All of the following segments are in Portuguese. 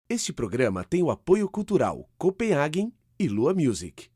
Este programa tem o apoio cultural Copenhagen e Lua Music.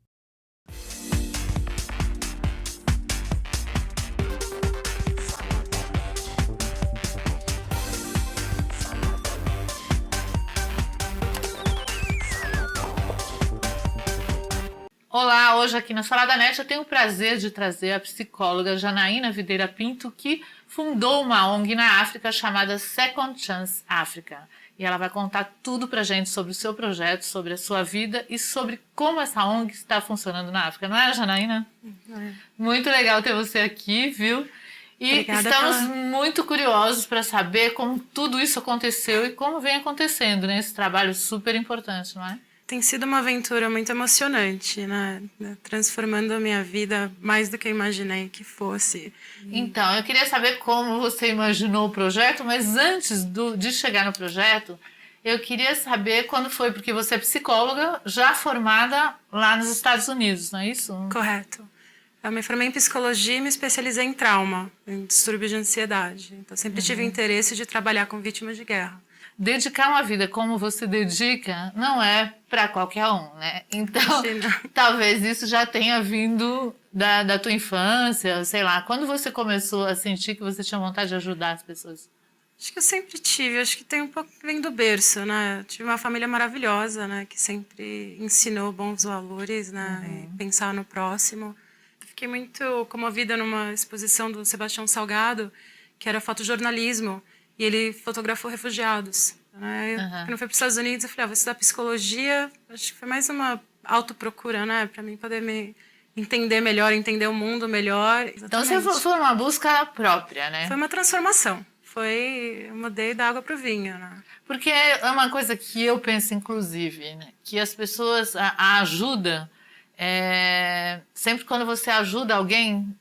Olá, hoje aqui na Salada Net eu tenho o prazer de trazer a psicóloga Janaína Videira Pinto, que fundou uma ONG na África chamada Second Chance África. E ela vai contar tudo pra gente sobre o seu projeto, sobre a sua vida e sobre como essa ONG está funcionando na África. Não é, Janaína? É. Muito legal ter você aqui, viu? E Obrigada, estamos Paula. muito curiosos para saber como tudo isso aconteceu e como vem acontecendo, né? Esse trabalho super importante, não é? Tem sido uma aventura muito emocionante, né? Transformando a minha vida mais do que eu imaginei que fosse. Então, eu queria saber como você imaginou o projeto, mas antes de chegar no projeto, eu queria saber quando foi, porque você é psicóloga já formada lá nos Estados Unidos, não é isso? Correto. Eu me formei em psicologia e me especializei em trauma, em distúrbio de ansiedade. Então, sempre tive o interesse de trabalhar com vítimas de guerra. Dedicar uma vida como você dedica não é para qualquer um, né? Então, Imagina. talvez isso já tenha vindo da tua infância, sei lá. Quando você começou a sentir que você tinha vontade de ajudar as pessoas? Acho que eu sempre tive, acho que tem um pouco que vem do berço, né? Eu tive uma família maravilhosa, né? Que sempre ensinou bons valores, né? E pensar no próximo. Fiquei muito comovida numa exposição do Sebastião Salgado, que era fotojornalismo, e ele fotografou refugiados. Né? Quando eu fui para os Estados Unidos, eu falei, vou estudar psicologia. Acho que foi mais uma autoprocura, né? Para mim poder me entender melhor, entender o mundo melhor. Então, Exatamente. você foi uma busca própria, né? Foi uma transformação. Eu mudei da água para o vinho, né? Porque é uma coisa que eu penso, inclusive, né? Que as pessoas, a ajuda, sempre quando você ajuda alguém,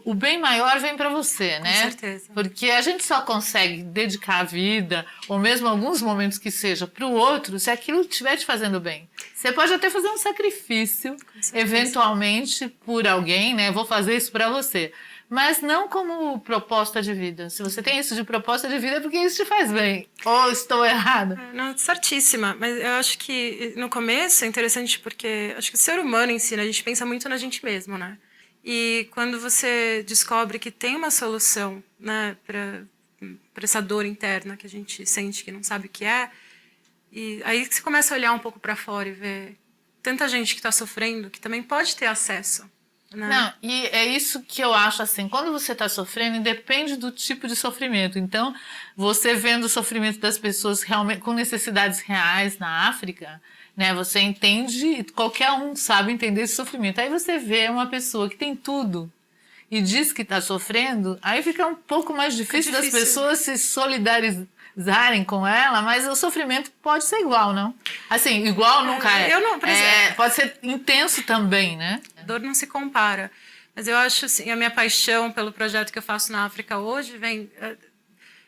o bem maior vem para você, né? Com certeza. Porque a gente só consegue dedicar a vida, ou mesmo alguns momentos que seja, para o outro, se aquilo estiver te fazendo bem. Você pode até fazer um sacrifício, eventualmente, por alguém, né? Vou fazer isso para você. Mas não como proposta de vida. Se você tem isso de proposta de vida, é porque isso te faz bem. Ou estou errada? Não, certíssima. Mas eu acho que no começo é interessante porque acho que o ser humano em si, né, a gente pensa muito na gente mesmo, né? E quando você descobre que tem uma solução, né, para essa dor interna que a gente sente que não sabe o que é, e aí você começa a olhar um pouco para fora e ver tanta gente que está sofrendo que também pode ter acesso. Né? Não, e é isso que eu acho assim, quando você está sofrendo, independe do tipo de sofrimento. Então, você vendo o sofrimento das pessoas realmente com necessidades reais na África, né, você entende, qualquer um sabe entender esse sofrimento. Aí você vê uma pessoa que tem tudo e diz que está sofrendo, aí fica um pouco mais difícil das pessoas se solidarizarem com ela, mas o sofrimento pode ser igual, não? Assim, igual nunca é. Eu não, por exemplo, Pode ser intenso também, né? Dor não se compara. Mas eu acho assim, a minha paixão pelo projeto que eu faço na África hoje vem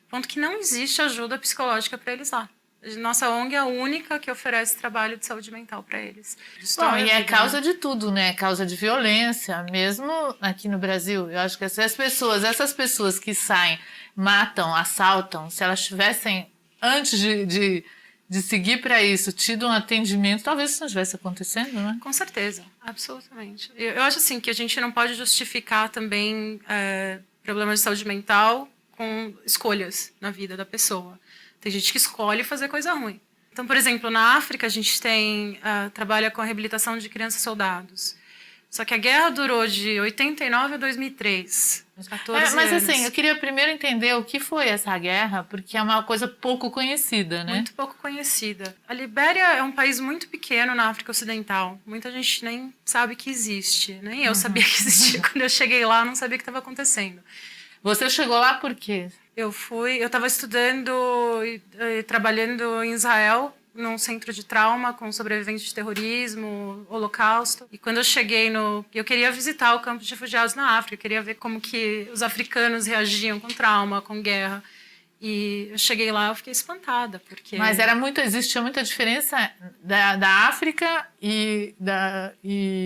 ponto que não existe ajuda psicológica para eles lá. Nossa ONG é a única que oferece trabalho de saúde mental para eles. Bom, e é causa de tudo, né? Causa de violência, mesmo aqui no Brasil. Eu acho que essas pessoas que saem, matam, assaltam, se elas tivessem, antes de seguir para isso, tido um atendimento, talvez isso não estivesse acontecendo, né? Com certeza, absolutamente. Eu acho assim que a gente não pode justificar também problemas de saúde mental com escolhas na vida da pessoa. Tem gente que escolhe fazer coisa ruim. Então, por exemplo, na África a gente trabalha com a reabilitação de crianças soldados. Só que a guerra durou de 89 a 2003, uns 14 mas anos. assim, eu queria primeiro entender o que foi essa guerra, porque é uma coisa pouco conhecida, né? Muito pouco conhecida. A Libéria é um país muito pequeno na África Ocidental. Muita gente nem sabe que existe. Nem eu sabia que existia. Quando eu cheguei lá, eu não sabia o que estava acontecendo. Você chegou lá por quê? Eu estava estudando e trabalhando em Israel, num centro de trauma com sobreviventes de terrorismo, holocausto. E quando eu cheguei eu queria visitar o campo de refugiados na África, queria ver como que os africanos reagiam com trauma, com guerra. E eu cheguei lá, eu fiquei espantada, porque... Mas existia muita diferença da África e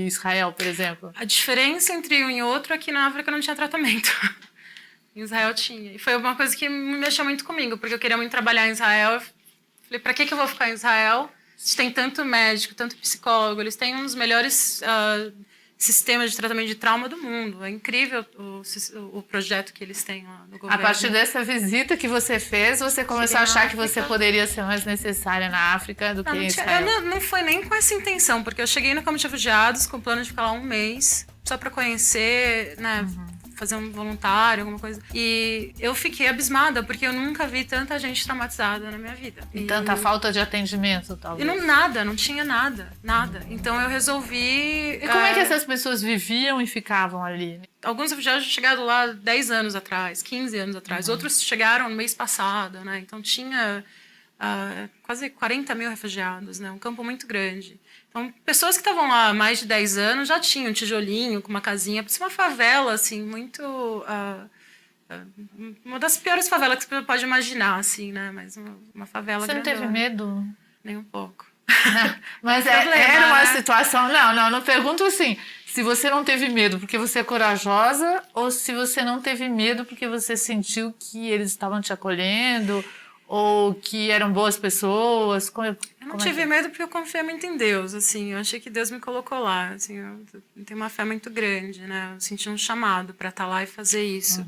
Israel, por exemplo? A diferença entre um e outro é que na África não tinha tratamento. Em Israel tinha. E foi uma coisa que me mexeu muito comigo, porque eu queria muito trabalhar em Israel. Falei, para que eu vou ficar em Israel? Eles têm tanto médico, tanto psicólogo, eles têm um dos melhores sistemas de tratamento de trauma do mundo. É incrível o projeto que eles têm lá no governo. A partir dessa visita que você fez, você começou a achar que você poderia ser mais necessária na África do que em Israel? Não foi nem com essa intenção, porque eu cheguei no campo de refugiados com o plano de ficar lá um mês, só para conhecer, né, fazer um voluntário, alguma coisa. E eu fiquei abismada, porque eu nunca vi tanta gente traumatizada na minha vida. E tanta falta de atendimento, talvez. E não tinha nada. Então eu resolvi... E como é que essas pessoas viviam e ficavam ali? Alguns refugiados tinham chegado lá 10 anos atrás, 15 anos atrás. Outros chegaram no mês passado, né? Então tinha quase 40 mil refugiados, né? Um campo muito grande. Então, pessoas que estavam lá há mais de 10 anos já tinham um tijolinho com uma casinha. Parecia uma favela, assim, muito... uma das piores favelas que você pode imaginar, assim, né? Mas uma favela Você não grandona. teve medo? Nem um pouco. Mas era uma situação... Não pergunto assim, se você não teve medo porque você é corajosa ou se você não teve medo porque você sentiu que eles estavam te acolhendo ou que eram boas pessoas. Eu não tive medo porque eu confio muito em Deus, assim. Eu achei que Deus me colocou lá, assim. Eu tenho uma fé muito grande, né? Eu senti um chamado para estar lá e fazer isso.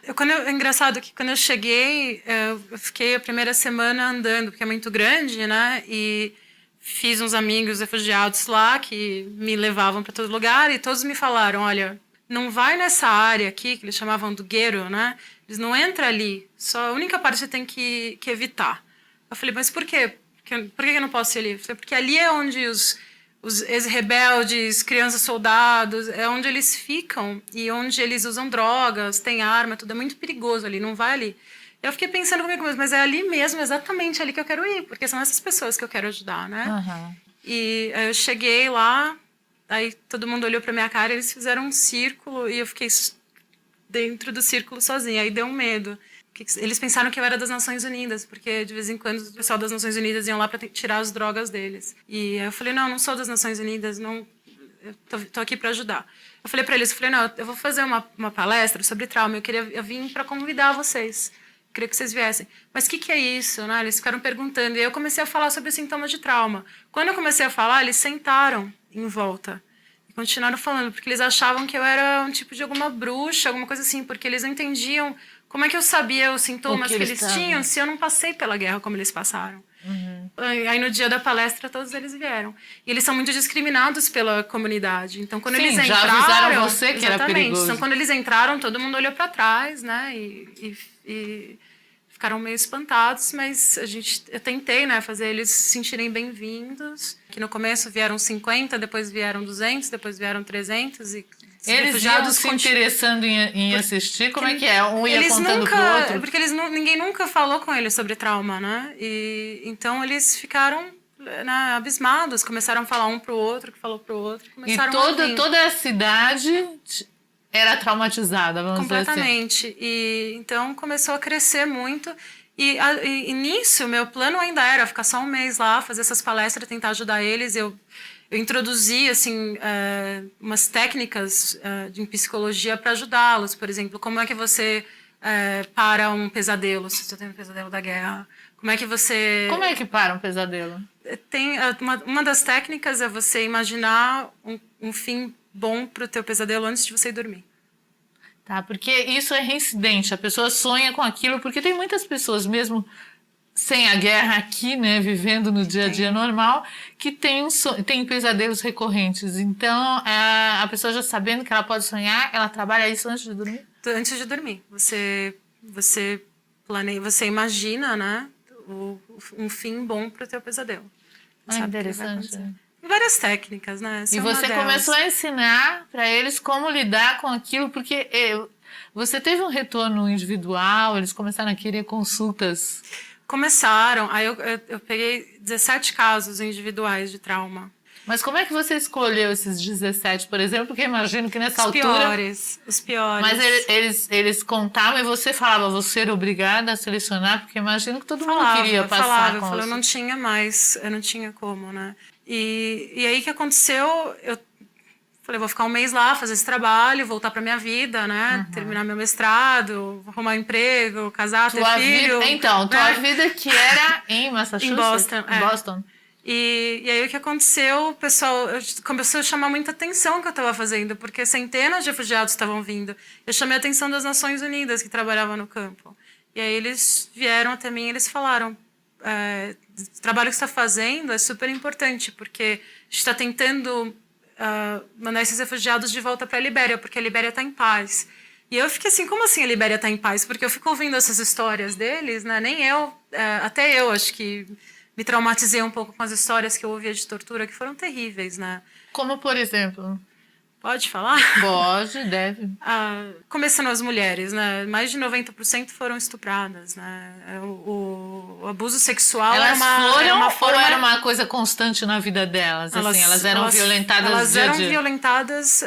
É engraçado que quando eu cheguei, eu fiquei a primeira semana andando, porque é muito grande, né? E fiz uns amigos refugiados lá que me levavam para todo lugar e todos me falaram, olha, não vai nessa área aqui, que eles chamavam do gueto, né? Eles não entram ali, só a única parte que você tem que evitar. Eu falei, mas por quê? Por que eu não posso ir ali? Eu falei, porque ali é onde os ex-rebeldes, crianças soldados, é onde eles ficam e onde eles usam drogas, tem arma, tudo é muito perigoso ali, não vai ali. Eu fiquei pensando comigo mesmo, mas é ali mesmo, exatamente ali que eu quero ir, porque são essas pessoas que eu quero ajudar, né? E aí eu cheguei lá, aí todo mundo olhou pra minha cara, eles fizeram um círculo e eu fiquei dentro do círculo sozinha, aí deu um medo. Eles pensaram que eu era das Nações Unidas, porque de vez em quando o pessoal das Nações Unidas iam lá para tirar as drogas deles. E eu falei, não sou das Nações Unidas, não, eu tô aqui para ajudar. Eu falei para eles, não, eu vou fazer uma palestra sobre trauma, eu vim para convidar vocês, queria que vocês viessem. Mas o que é isso? Né? Eles ficaram perguntando, e aí eu comecei a falar sobre sintomas de trauma. Quando eu comecei a falar, eles sentaram em volta. Continuaram falando, porque eles achavam que eu era um tipo de alguma bruxa, alguma coisa assim, porque eles não entendiam como é que eu sabia os sintomas que eles tinham se eu não passei pela guerra como eles passaram. Aí no dia da palestra todos eles vieram. E eles são muito discriminados pela comunidade. Então quando eles entraram, já avisaram você que era perigoso. Então quando eles entraram, todo mundo olhou para trás, né? E ficaram meio espantados, mas eu tentei, né, fazer eles se sentirem bem-vindos. Que no começo vieram 50, depois vieram 200, depois vieram 300 e eles iam se interessando em assistir? Como é que é? Um ia contando pro outro? Porque ninguém nunca falou com eles sobre trauma, né? E então eles ficaram, né, abismados, começram a falar um pro outro, que falou pro outro, começaram e toda a cidade era traumatizada, vamos dizer assim. Completamente. E então começou a crescer muito. E nisso, meu plano ainda era ficar só um mês lá, fazer essas palestras, tentar ajudar eles. Eu introduzi assim, umas técnicas de psicologia para ajudá-los. Por exemplo, como é que você para um pesadelo, se você tem um pesadelo da guerra? Como é que para um pesadelo? Tem uma das técnicas é você imaginar um fim bom para o teu pesadelo antes de você ir dormir. Tá, porque isso é reincidente, a pessoa sonha com aquilo, porque tem muitas pessoas mesmo sem a guerra aqui, né, vivendo no dia a dia normal, que tem pesadelos recorrentes. Então, a pessoa já sabendo que ela pode sonhar, ela trabalha isso antes de dormir? Antes de dormir. Você planeia, você imagina, né, um fim bom para o teu pesadelo. Interessante. Várias técnicas, né? E você começou a ensinar para eles como lidar com aquilo, porque você teve um retorno individual, eles começaram a querer consultas. Começaram. Aí eu peguei 17 casos individuais de trauma. Mas como é que você escolheu esses 17, por exemplo? Porque imagino que nessa altura... Os piores. Mas eles contavam e você falava, você era obrigada a selecionar, porque imagino que todo mundo queria passar com eu não tinha mais, eu não tinha como, né? E aí o que aconteceu, eu Falei, vou ficar um mês lá, fazer esse trabalho, voltar para minha vida, né? Terminar meu mestrado, arrumar um emprego, casar, ter filho. Então, tua vida que era em Massachusetts? Em Boston. Em Boston. E aí o que aconteceu, o pessoal começou a chamar muita atenção o que eu estava fazendo, porque centenas de refugiados estavam vindo. Eu chamei a atenção das Nações Unidas, que trabalhavam no campo. E aí eles vieram até mim e eles falaram, o trabalho que você está fazendo é super importante, porque a gente está tentando mandar esses refugiados de volta para a Libéria, porque a Libéria está em paz. E eu fiquei assim, como assim a Libéria está em paz? Porque eu fico ouvindo essas histórias deles, né? Nem eu, até eu acho que me traumatizei um pouco com as histórias que eu ouvia de tortura, que foram terríveis, né? Como, por exemplo? Pode falar? Pode, deve. Começando as mulheres, né? Mais de 90% foram estupradas, né? O abuso sexual elas era uma forma... ou era uma coisa constante na vida delas? Elas eram violentadas Elas eram violentadas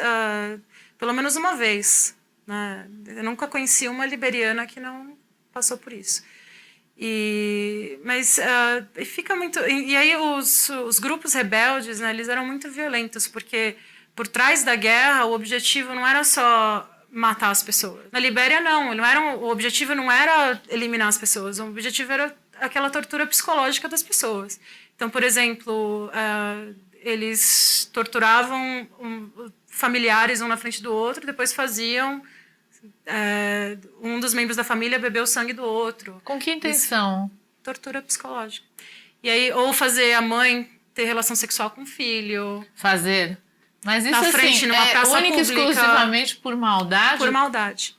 pelo menos uma vez, né? Eu nunca conheci uma liberiana que não passou por isso. Mas fica muito... E aí os grupos rebeldes, né, eles eram muito violentos, porque por trás da guerra o objetivo não era só matar as pessoas. Na Libéria, não. O objetivo não era eliminar as pessoas. O objetivo era aquela tortura psicológica das pessoas. Então, por exemplo, eles torturavam familiares um na frente do outro, depois faziam... um dos membros da família beber o sangue do outro. Com que intenção? Tortura psicológica. E aí, ou fazer a mãe ter relação sexual com o filho. Fazer. Mas isso na frente, assim, numa praça única e pública, exclusivamente por maldade? Por maldade.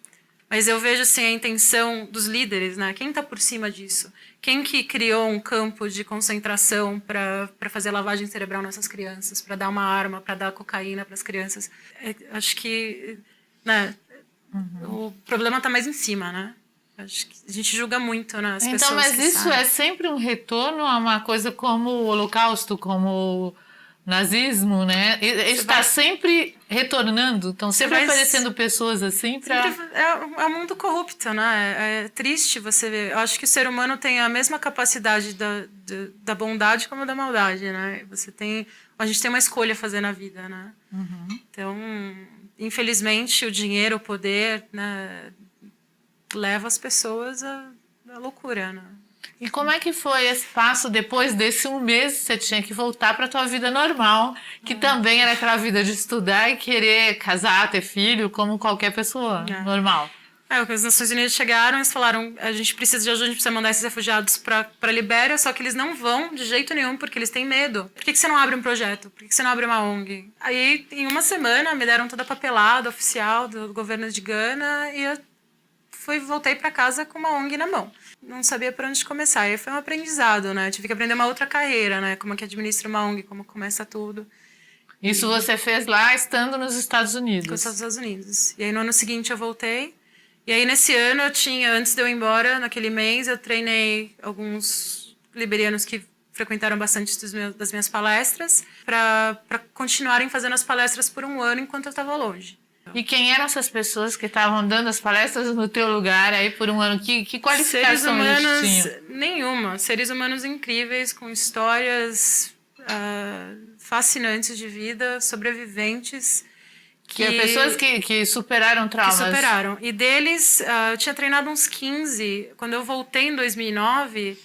Mas eu vejo assim, a intenção dos líderes, né? Quem está por cima disso? Quem que criou um campo de concentração para fazer lavagem cerebral nessas crianças, para dar uma arma, para dar cocaína para as crianças? Acho que, né, o problema está mais em cima, né? Acho que a gente julga muito, né, as pessoas. Então, mas isso sabem. é sempre um retorno a uma coisa como o Holocausto, como o nazismo, né? Está sempre retornando, estão sempre aparecendo pessoas assim para... É um mundo corrupto, né? É triste você ver. Eu acho que o ser humano tem a mesma capacidade da bondade como da maldade, né? A gente tem uma escolha a fazer na vida, né? Então, infelizmente, o dinheiro, o poder, né, leva as pessoas à loucura, né? E como é que foi esse passo depois desse um mês? Você tinha que voltar para a tua vida normal, que também era aquela vida de estudar e querer casar, ter filho, como qualquer pessoa normal. Quando as Nações Unidas chegaram, eles falaram, a gente precisa de ajuda, a gente precisa mandar esses refugiados para a Libéria, só que eles não vão de jeito nenhum, porque eles têm medo. Por que você não abre um projeto? Por que você não abre uma ONG? Aí, em uma semana, me deram toda a papelada oficial do governo de Gana e eu voltei para casa com uma ONG na mão. Não sabia por onde começar. Aí foi um aprendizado, né? Tive que aprender uma outra carreira, né? Como é que administra uma ONG, como começa tudo. Isso você fez lá, estando nos Estados Unidos? Com os Estados Unidos. E aí, no ano seguinte, eu voltei. E aí, nesse ano, antes de eu ir embora, naquele mês, eu treinei alguns liberianos que frequentaram bastante das minhas palestras para continuarem fazendo as palestras por um ano enquanto eu estava longe. E quem eram essas pessoas que estavam dando as palestras no teu lugar aí por um ano? Que qualificação eles tinham? Nenhuma. Seres humanos incríveis, com histórias fascinantes de vida, sobreviventes. Pessoas que superaram traumas. Que superaram. E deles, eu tinha treinado uns 15. Quando eu voltei em 2009,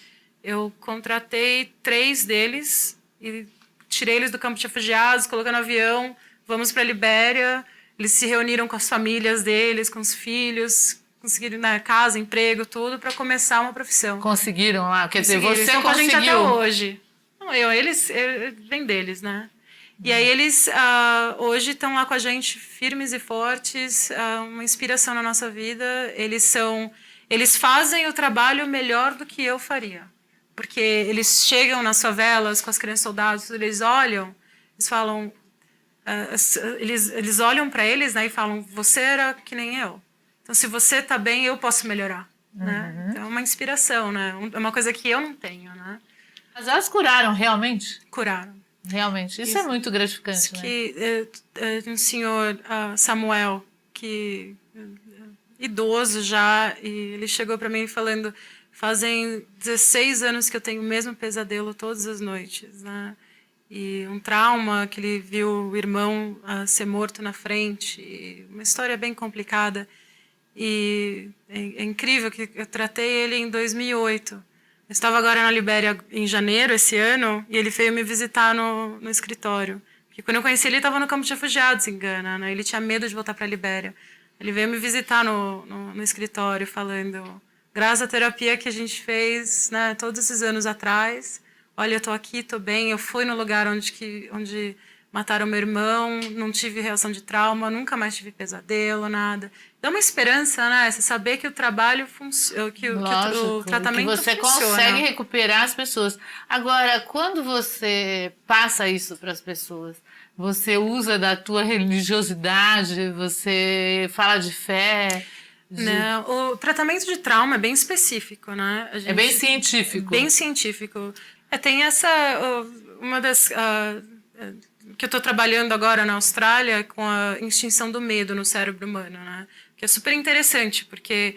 eu contratei 3 deles e tirei eles do campo de refugiados, coloquei no avião, vamos para a Libéria. Eles se reuniram com as famílias deles, com os filhos, conseguiram casa, emprego, tudo, para começar uma profissão. Conseguiram lá? Quer dizer, você estão conseguiu? Com a gente até hoje. Não, eles vem deles, né? E aí eles hoje estão lá com a gente, firmes e fortes, uma inspiração na nossa vida. Eles fazem o trabalho melhor do que eu faria. Porque eles chegam nas favelas com as crianças soldados, eles olham, eles falam... eles olham para eles, né, e falam, você era que nem eu. Então, se você está bem, eu posso melhorar. Né? Então, é uma inspiração, né? É uma coisa que eu não tenho. Né? Mas elas curaram, realmente? Curaram. Realmente. Isso é muito gratificante. Um senhor, Samuel, que idoso já, e ele chegou para mim falando, fazem 16 anos que eu tenho o mesmo pesadelo todas as noites, né? e um trauma que ele viu o irmão ser morto na frente, uma história bem complicada. E é incrível que eu tratei ele em 2008. Eu estava agora na Libéria em janeiro esse ano e ele veio me visitar no escritório. Porque quando eu conheci ele estava no campo de refugiados em Gana, né? Ele tinha medo de voltar para a Libéria. Ele veio me visitar no escritório falando, graças à terapia que a gente fez, né, todos esses anos atrás, olha, eu estou aqui, estou bem, eu fui no lugar onde mataram meu irmão, não tive reação de trauma, nunca mais tive pesadelo, nada. Dá uma esperança, né? Você saber que o trabalho funciona, que o tratamento que você funciona. consegue recuperar as pessoas. Agora, quando você passa isso para as pessoas, você usa da tua religiosidade, você fala de fé? Não, o tratamento de trauma é bem específico, né? É bem científico. Bem científico. Tem uma das... que eu estou trabalhando agora na Austrália com a extinção do medo no cérebro humano, né? Que é super interessante, porque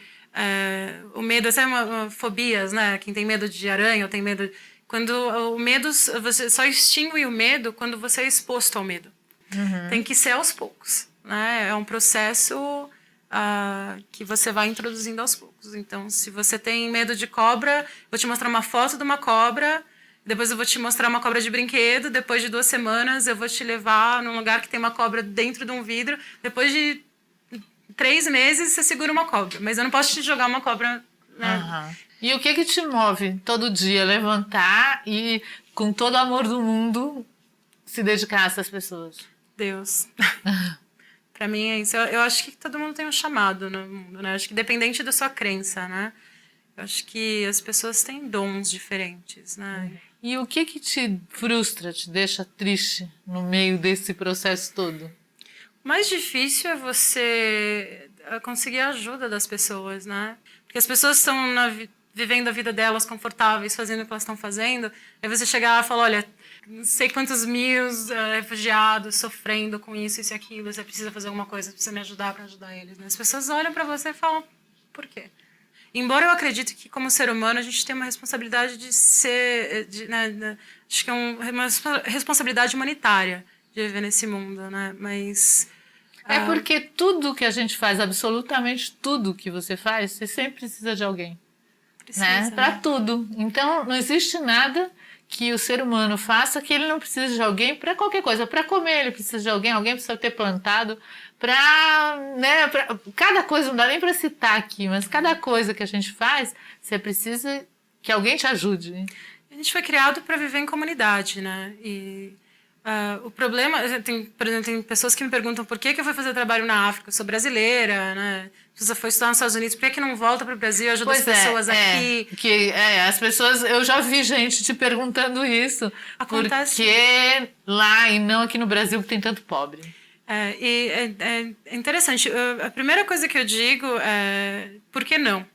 o medo é uma fobias, né? Quem tem medo de aranha ou tem medo... Quando o medo... Você só extingue o medo quando você é exposto ao medo. Uhum. Tem que ser aos poucos, né? É um processo que você vai introduzindo aos poucos. Então, se você tem medo de cobra, vou te mostrar uma foto de uma cobra, depois eu vou te mostrar uma cobra de brinquedo, depois de 2 semanas eu vou te levar num lugar que tem uma cobra dentro de um vidro, depois de 3 meses você segura uma cobra, mas eu não posso te jogar uma cobra... Né? Uhum. E o que te move todo dia? Levantar e, com todo o amor do mundo, se dedicar a essas pessoas? Deus. Para mim é isso. Eu acho que todo mundo tem um chamado no mundo, né? Eu acho que dependente da sua crença, né? Eu acho que as pessoas têm dons diferentes, né? E o que te frustra, te deixa triste no meio desse processo todo? O mais difícil é você conseguir a ajuda das pessoas, né? Porque as pessoas estão vivendo a vida delas confortáveis, fazendo o que elas estão fazendo. Aí você chegar lá e falar, olha, não sei quantos mil refugiados sofrendo com isso e aquilo, você precisa fazer alguma coisa, precisa me ajudar para ajudar eles. Né? As pessoas olham para você e falam, por quê? Embora eu acredite que, como ser humano, a gente tem uma responsabilidade de ser... acho que é uma responsabilidade humanitária de viver nesse mundo, né? Mas... É porque tudo que a gente faz, absolutamente tudo que você faz, você sempre precisa de alguém. Precisa, né? Para tudo. Então, não existe nada que o ser humano faça que ele não precise de alguém para qualquer coisa. Para comer, ele precisa de alguém precisa ter plantado. Cada coisa, não dá nem para citar aqui, mas cada coisa que a gente faz, você precisa que alguém te ajude. A gente foi criado para viver em comunidade, né? E o problema, por exemplo, tem pessoas que me perguntam por que eu fui fazer trabalho na África. Eu sou brasileira, né? Você foi estudar nos Estados Unidos, por que não volta para o Brasil e ajuda as pessoas aqui? As pessoas, eu já vi gente te perguntando isso. Acontece. Porque lá e não aqui no Brasil que tem tanto pobre. É interessante. A primeira coisa que eu digo é por que não?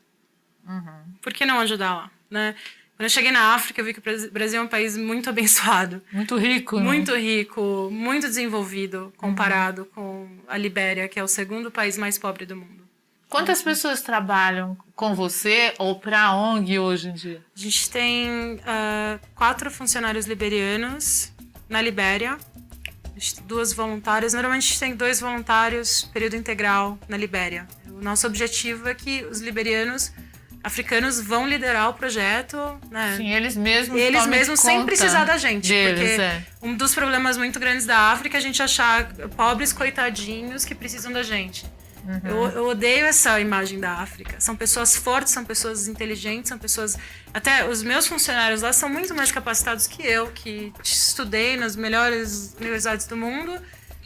Uhum. Por que não ajudar lá? Né? Quando eu cheguei na África, eu vi que o Brasil é um país muito abençoado. Muito rico. Muito rico, muito desenvolvido comparado com a Libéria, que é o 2º país mais pobre do mundo. Quantas pessoas trabalham com você ou para a ONG hoje em dia? A gente tem 4 funcionários liberianos na Libéria, 2 voluntárias. Normalmente a gente tem 2 voluntários período integral na Libéria. O nosso objetivo é que os liberianos africanos vão liderar o projeto, né? Sim, eles mesmos sem precisar da gente, deles, porque um dos problemas muito grandes da África é a gente achar pobres coitadinhos que precisam da gente. Uhum. Eu odeio essa imagem da África. São pessoas fortes, são pessoas inteligentes, são pessoas... Até os meus funcionários lá são muito mais capacitados que eu, que estudei nas melhores universidades do mundo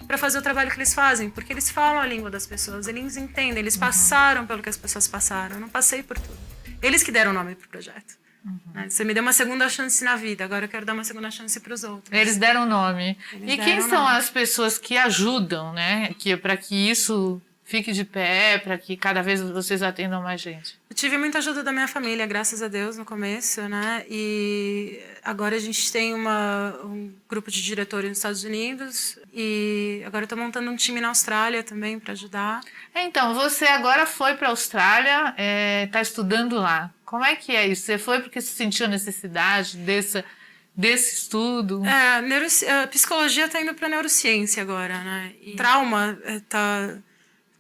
para fazer o trabalho que eles fazem, porque eles falam a língua das pessoas, eles entendem, eles passaram pelo que as pessoas passaram. Eu não passei por tudo. Eles que deram nome pro projeto. Uhum. Você me deu uma segunda chance na vida, agora eu quero dar uma segunda chance para os outros. Eles deram nome. E quem são as pessoas que ajudam, né? Para que isso fique de pé, para que cada vez vocês atendam mais gente? Eu tive muita ajuda da minha família, graças a Deus, no começo, né? E agora a gente tem um grupo de diretores nos Estados Unidos e agora eu estou montando um time na Austrália também para ajudar. Então, você agora foi para a Austrália, está estudando lá. Como é que é isso? Você foi porque se sentiu a necessidade desse estudo? A psicologia está indo para a neurociência agora, né? E trauma está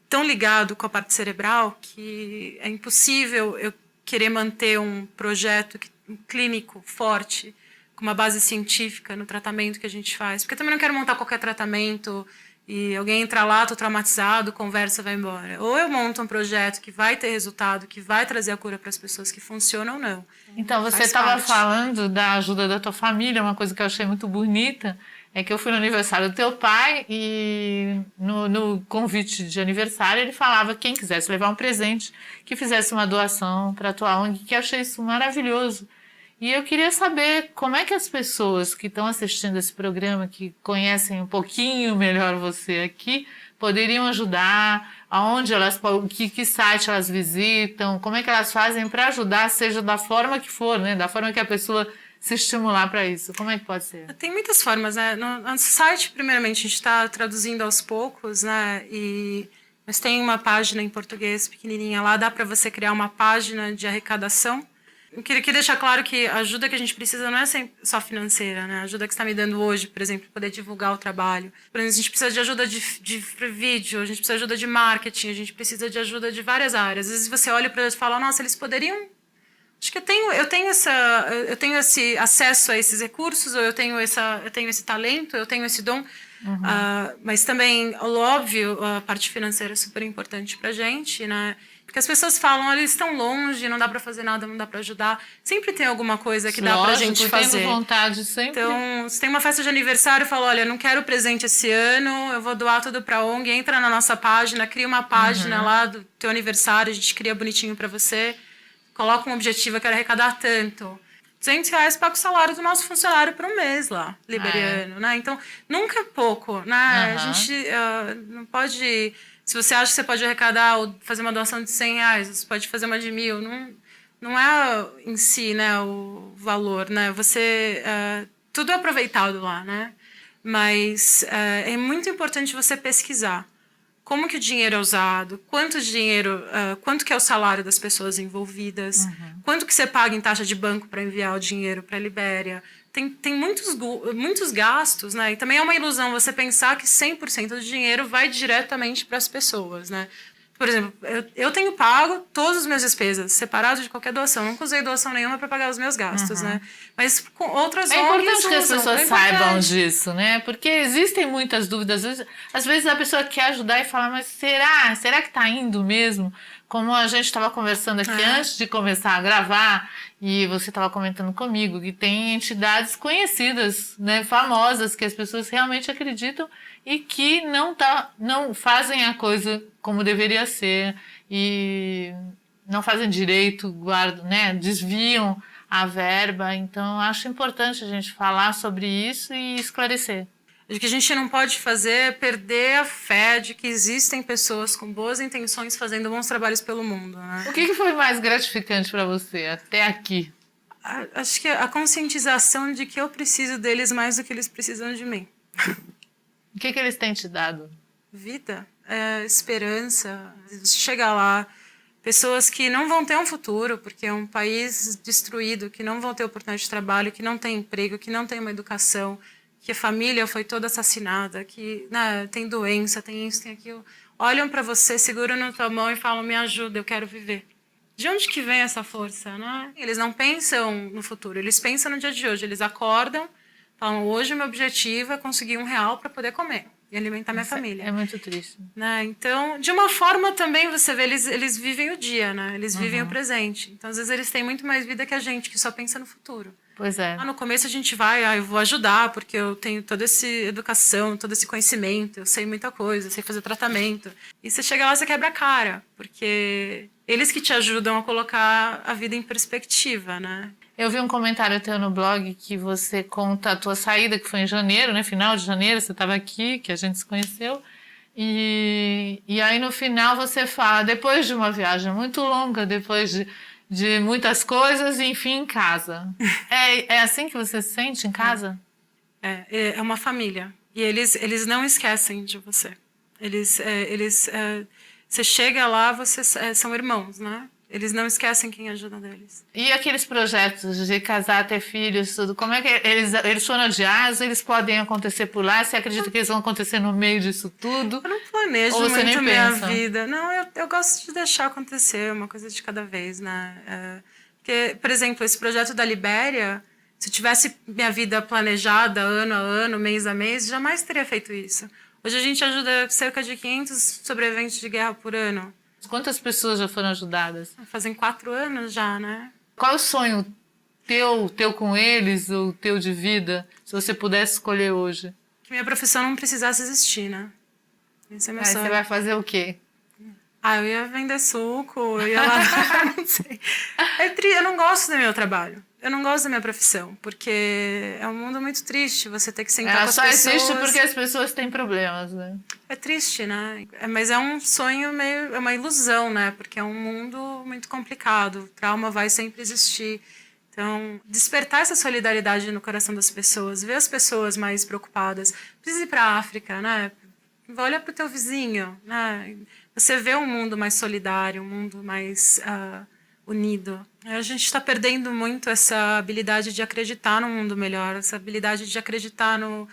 tão ligado com a parte cerebral que é impossível eu querer manter um projeto clínico forte, com uma base científica no tratamento que a gente faz. Porque eu também não quero montar qualquer tratamento e alguém entra lá, estou traumatizado, conversa, vai embora. Ou eu monto um projeto que vai ter resultado, que vai trazer a cura para as pessoas, que funciona ou não. Então, você estava falando da ajuda da tua família, uma coisa que eu achei muito bonita, é que eu fui no aniversário do teu pai e no convite de aniversário ele falava que quem quisesse levar um presente, que fizesse uma doação para a tua ONG, que eu achei isso maravilhoso. E eu queria saber como é que as pessoas que estão assistindo esse programa, que conhecem um pouquinho melhor você aqui, poderiam ajudar, aonde elas, que site elas visitam, como é que elas fazem para ajudar, seja da forma que for, né? Da forma que a pessoa se estimular para isso. Como é que pode ser? Tem muitas formas, né? No site, primeiramente, a gente está traduzindo aos poucos, né? Mas tem uma página em português pequenininha lá, dá para você criar uma página de arrecadação. Eu queria deixar claro que a ajuda que a gente precisa não é só financeira, né? A ajuda que você está me dando hoje, por exemplo, poder divulgar o trabalho. Por exemplo, a gente precisa de ajuda de vídeo, a gente precisa de ajuda de marketing, a gente precisa de ajuda de várias áreas. Às vezes você olha para eles e fala, nossa, eles poderiam... Acho que eu tenho esse acesso a esses recursos, ou eu tenho esse talento, eu tenho esse dom. Uhum. Mas também, óbvio, a parte financeira é super importante para a gente, né? Porque as pessoas falam, eles estão longe, não dá para fazer nada, não dá para ajudar. Sempre tem alguma coisa que dá para a gente fazer. Tendo vontade sempre. Então, se tem uma festa de aniversário, fala, olha, não quero presente esse ano, eu vou doar tudo para a ONG, entra na nossa página, cria uma página lá do teu aniversário, a gente cria bonitinho para você, coloca um objetivo, eu quero arrecadar tanto. R$200 paga o salário do nosso funcionário por um mês lá, liberiano, né? Então, nunca é pouco, né? A gente não pode... Se você acha que você pode arrecadar ou fazer uma doação de R$100, você pode fazer uma de 1.000. Não é em si, né, o valor, né? Tudo é aproveitado lá, né? Mas é muito importante você pesquisar como que o dinheiro é usado, quanto que é o salário das pessoas envolvidas, quanto que você paga em taxa de banco para enviar o dinheiro para a Libéria. Tem muitos gastos, né? E também é uma ilusão você pensar que 100% do dinheiro vai diretamente para as pessoas, né? Por exemplo, eu tenho pago todas as minhas despesas, separado de qualquer doação. Nunca usei doação nenhuma para pagar os meus gastos, né? Mas com outras ONGs... É importante que as pessoas saibam disso, né? Porque existem muitas dúvidas. Às vezes a pessoa quer ajudar e fala, mas será que está indo mesmo? Como a gente estava conversando aqui antes de começar a gravar, e você estava comentando comigo, que tem entidades conhecidas, né, famosas, que as pessoas realmente acreditam e que não fazem a coisa como deveria ser e não fazem direito, né, desviam a verba. Então, acho importante a gente falar sobre isso e esclarecer. O que a gente não pode fazer é perder a fé de que existem pessoas com boas intenções fazendo bons trabalhos pelo mundo, né? O que foi mais gratificante para você até aqui? Acho que a conscientização de que eu preciso deles mais do que eles precisam de mim. O que eles têm te dado? Vida, esperança. Chegar lá, pessoas que não vão ter um futuro, porque é um país destruído, que não vão ter oportunidade de trabalho, que não tem emprego, que não tem uma educação, que a família foi toda assassinada, que tem doença, tem isso, tem aquilo. Olham para você, seguram na tua mão e falam, me ajuda, eu quero viver. De onde que vem essa força, né? Eles não pensam no futuro, eles pensam no dia de hoje. Eles acordam, falam, hoje o meu objetivo é conseguir R$1 para poder comer e alimentar minha família. É muito triste. Né? Então, de uma forma também, você vê, eles vivem o dia, né? Eles vivem o presente. Então, às vezes, eles têm muito mais vida que a gente, que só pensa no futuro. Pois é. No começo a gente eu vou ajudar, porque eu tenho toda essa educação, todo esse conhecimento, eu sei muita coisa, eu sei fazer tratamento. E você chega lá, você quebra a cara, porque eles que te ajudam a colocar a vida em perspectiva, né? Eu vi um comentário teu no blog que você conta a tua saída, que foi em janeiro, né? Final de janeiro, você estava aqui, que a gente se conheceu. E aí no final você fala, depois de uma viagem muito longa, depois de muitas coisas, e enfim, em casa. É assim que você se sente em casa? É uma família. E eles não esquecem de você. Você chega lá, vocês são irmãos, né? Eles não esquecem quem ajuda deles. E aqueles projetos de casar, ter filhos, tudo, como é que eles foram adiados? Eles podem acontecer por lá? Você acredita que eles vão acontecer no meio disso tudo? Eu não planejo Ou você muito nem a minha pensa? vida. Não, eu gosto de deixar acontecer, uma coisa de cada vez, né? Porque, por exemplo, esse projeto da Libéria, se eu tivesse minha vida planejada ano a ano, mês a mês, jamais teria feito isso. Hoje a gente ajuda cerca de 500 sobreviventes de guerra por ano. Quantas pessoas já foram ajudadas? Fazem 4 anos já, né? Qual é o sonho teu com eles, ou teu de vida, se você pudesse escolher hoje? Que minha profissão não precisasse existir, né? Esse é meu Aí sonho. você vai fazer o quê? Eu ia vender suco, eu ia lavar, não sei. Eu não gosto do meu trabalho. Eu não gosto da minha profissão, porque é um mundo muito triste você ter que sentar com Ela as só pessoas. existe porque as pessoas têm problemas, né? É triste, né? Mas é um sonho meio... É uma ilusão, né? Porque é um mundo muito complicado. O trauma vai sempre existir. Então, despertar essa solidariedade no coração das pessoas, ver as pessoas mais preocupadas. Precisa ir para a África, né? Olha para o teu vizinho, né? Você vê um mundo mais solidário, um mundo mais unido. A gente está perdendo muito essa habilidade de acreditar num mundo melhor, essa habilidade de acreditar no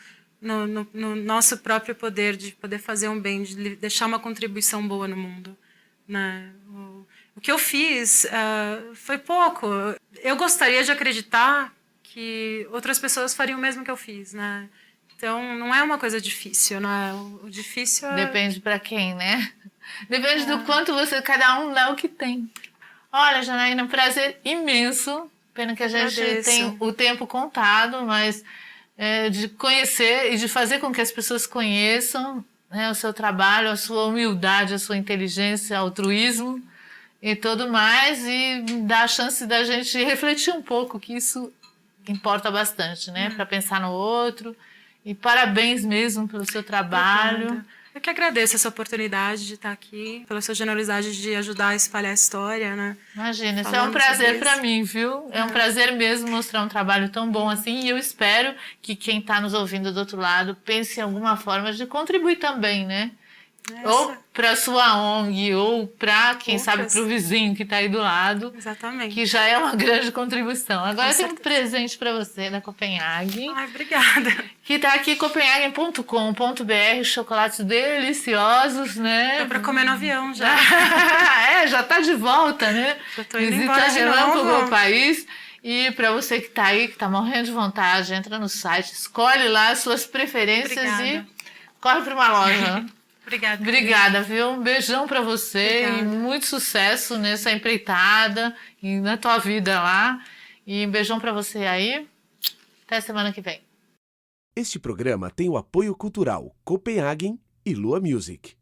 nosso próprio poder, de poder fazer um bem, de deixar uma contribuição boa no mundo, né? O que eu fiz foi pouco. Eu gostaria de acreditar que outras pessoas fariam o mesmo que eu fiz, né? Então, não é uma coisa difícil, né? O difícil é... Depende para quem, né? Depende do quanto cada um dá o que tem. Olha, Janaína, um prazer imenso. Pena que a gente tem o tempo contado, mas de conhecer e de fazer com que as pessoas conheçam, né, o seu trabalho, a sua humildade, a sua inteligência, altruísmo e tudo mais, e dar a chance da gente refletir um pouco, que isso importa bastante, né? Para pensar no outro. E parabéns mesmo pelo seu trabalho. Obrigada. Eu que agradeço essa oportunidade de estar aqui, pela sua generosidade de ajudar a espalhar a história, né? Imagina, isso é um prazer para mim, viu? É um prazer mesmo mostrar um trabalho tão bom assim, e eu espero que quem está nos ouvindo do outro lado pense em alguma forma de contribuir também, né? Ou para sua ONG, ou para, quem sabe, para o vizinho que está aí do lado. Exatamente. Que já é uma grande contribuição. Agora eu tenho um presente para você da Copenhague. Ai, obrigada. Que está aqui, copenhagen.com.br, chocolates deliciosos, né? É para comer no avião já. Já está de volta, né? Já estou indo embora de relâmpago novo. ao país. E para você que está aí, que está morrendo de vontade, entra no site, escolhe lá as suas preferências. Obrigada. E corre para uma loja. Obrigada. Obrigada, viu? Um beijão para você. Obrigada. E muito sucesso nessa empreitada e na tua vida lá. E um beijão para você aí. Até semana que vem. Este programa tem o apoio cultural Copenhagen e Lua Music.